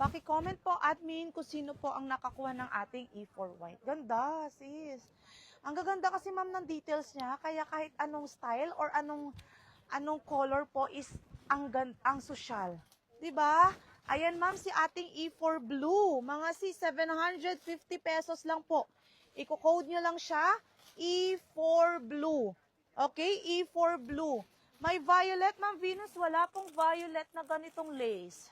Paki-comment po, admin, kung sino po ang nakakuha ng ating E4 white. Ganda, sis. Ang gaganda kasi, ma'am, ng details niya. Kaya kahit anong style or anong color po is ang social. 'Di ba? Ayan, ma'am, si ating E4 blue. Mga sis, 750 pesos lang po. Iko-code nyo lang siya, E4 blue. Okay? E4 blue. May violet, ma'am Venus. Wala pong violet na ganitong lace.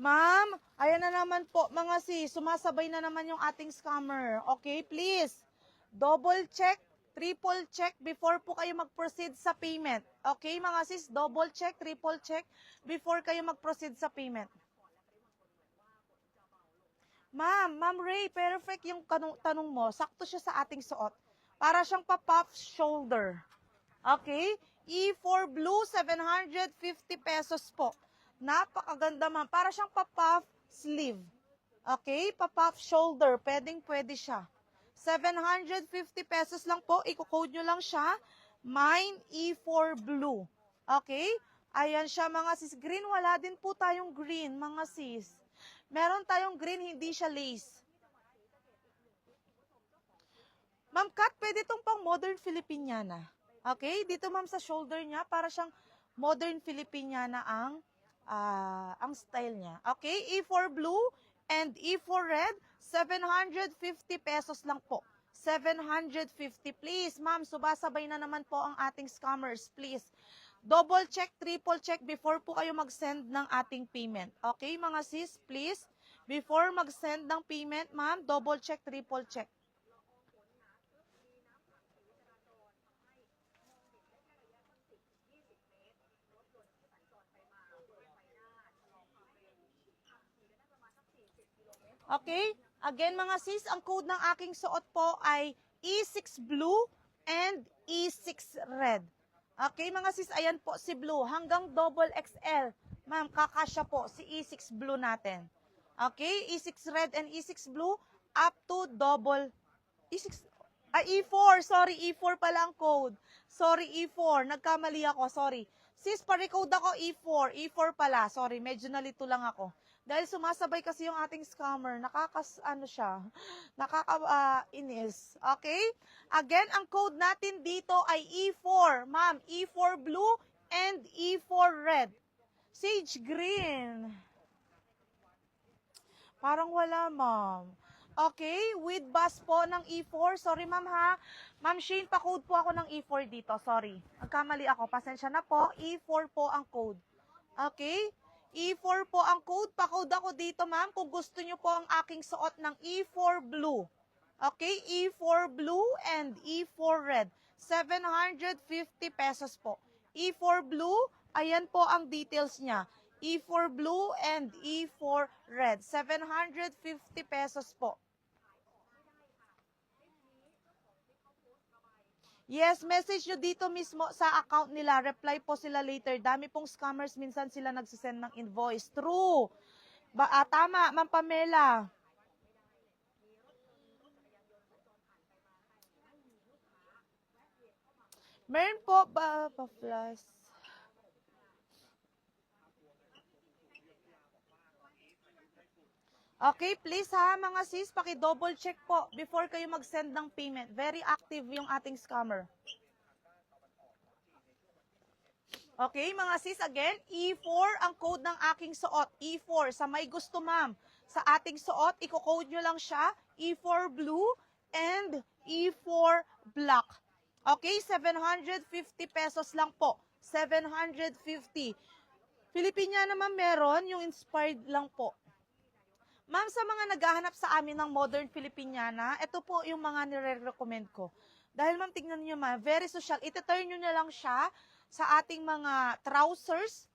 Ma'am, ayan na naman po mga sis, sumasabay na naman yung ating scammer. Okay, please, double check, triple check before po kayo mag-proceed sa payment. Okay, mga sis, double check, triple check before kayo mag-proceed sa payment. Ma'am Ray, perfect yung tanong mo. Sakto siya sa ating suot. Para siyang pa-puff shoulder. Okay? E4 blue, 750 pesos po. Napakaganda, ma'am. Para siyang pa-puff sleeve. Okay? Pa-puff shoulder. Pwede siya. 750 pesos lang po. Iko-code nyo lang siya. Mine E4 blue. Okay? Ayan siya, mga sis. Green, wala din po tayong green, mga sis. Meron tayong green, hindi siya lace. Ma'am Kat, pwede itong pang modern Filipiniana. Okay? Dito, ma'am, sa shoulder niya, para siyang modern Filipiniana ang style niya. Okay? E4 blue and E4 red, 750 pesos lang po. 750. Please, ma'am, subasabay na naman po ang ating scammers. Please, double check, triple check before po kayo mag-send ng ating payment. Okay, mga sis, please, before mag-send ng payment, ma'am, double check, triple check. Okay? Again, mga sis, ang code ng aking suot po ay E6 blue and E6 red. Okay, mga sis, ayan po si blue. Hanggang double XL. Ma'am, kakasya po si E6 blue natin. Okay, E6 red and E6 blue up to double E6 E4, sorry, E4 pala ang code. Sorry, E4, nagkamali ako, sorry. Sis, pa-recode ako E4, E4 pala, sorry, medyo nalito lang ako. Dahil sumasabay kasi yung ating scammer, nakaka-inis. Okay? Again, ang code natin dito ay E4, ma'am, E4 blue and E4 red. Sage green. Parang wala, ma'am. Okay, with bus po ng E4. Sorry, ma'am, ha. Ma'am Shane, pa-code po ako ng E4 dito. Sorry. Nagkamali ako. Pasensya na po. E4 po ang code. Okay? E4 po ang code. Pa-code ako dito, ma'am, kung gusto nyo po ang aking suot ng E4 blue. Okay? E4 blue and E4 red. 750 pesos po. E4 blue, ayan po ang details niya. E4 blue and E4 red. 750 pesos po. Yes, message nyo dito mismo sa account nila. Reply po sila later. Dami pong scammers. Minsan sila nagsisend ng invoice. True. Tama, Ma'am Pamela. Meron po ba pa-flash? Okay, please ha, mga sis, paki-double check po before kayo mag-send ng payment. Very active yung ating scammer. Okay, mga sis, again, E4 ang code ng aking suot. E4, sa may gusto, ma'am. Sa ating suot, i-code nyo lang siya, E4 blue and E4 black. Okay, 750 pesos lang po. 750. Filipina naman meron, yung inspired lang po. Ma'am, sa mga naghahanap sa amin ng modern Filipiniana, ito po yung mga nire-recommend ko. Dahil ma'am, tingnan nyo ma'am, very social. Ito-turn nyo na lang siya sa ating mga trousers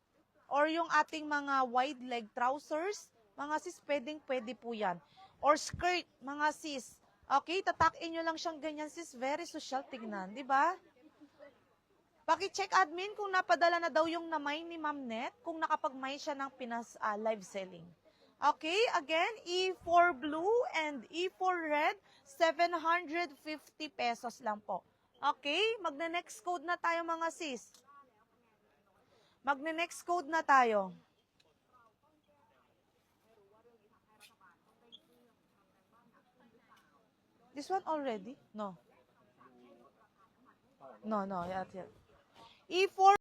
or yung ating mga wide leg trousers. Mga sis, pwede po yan. Or skirt, mga sis. Okay, tatakin nyo lang siyang ganyan sis, very social tingnan, di ba? Paki-check admin kung napadala na daw yung namay ni Ma'am Net, kung nakapag-may siya ng Pinas live selling. Okay, again, E4 blue and E4 red, 750 pesos lang po. Okay, magne-next code na tayo mga sis. Magne-next code na tayo. This one already? No. No, no, yet. E4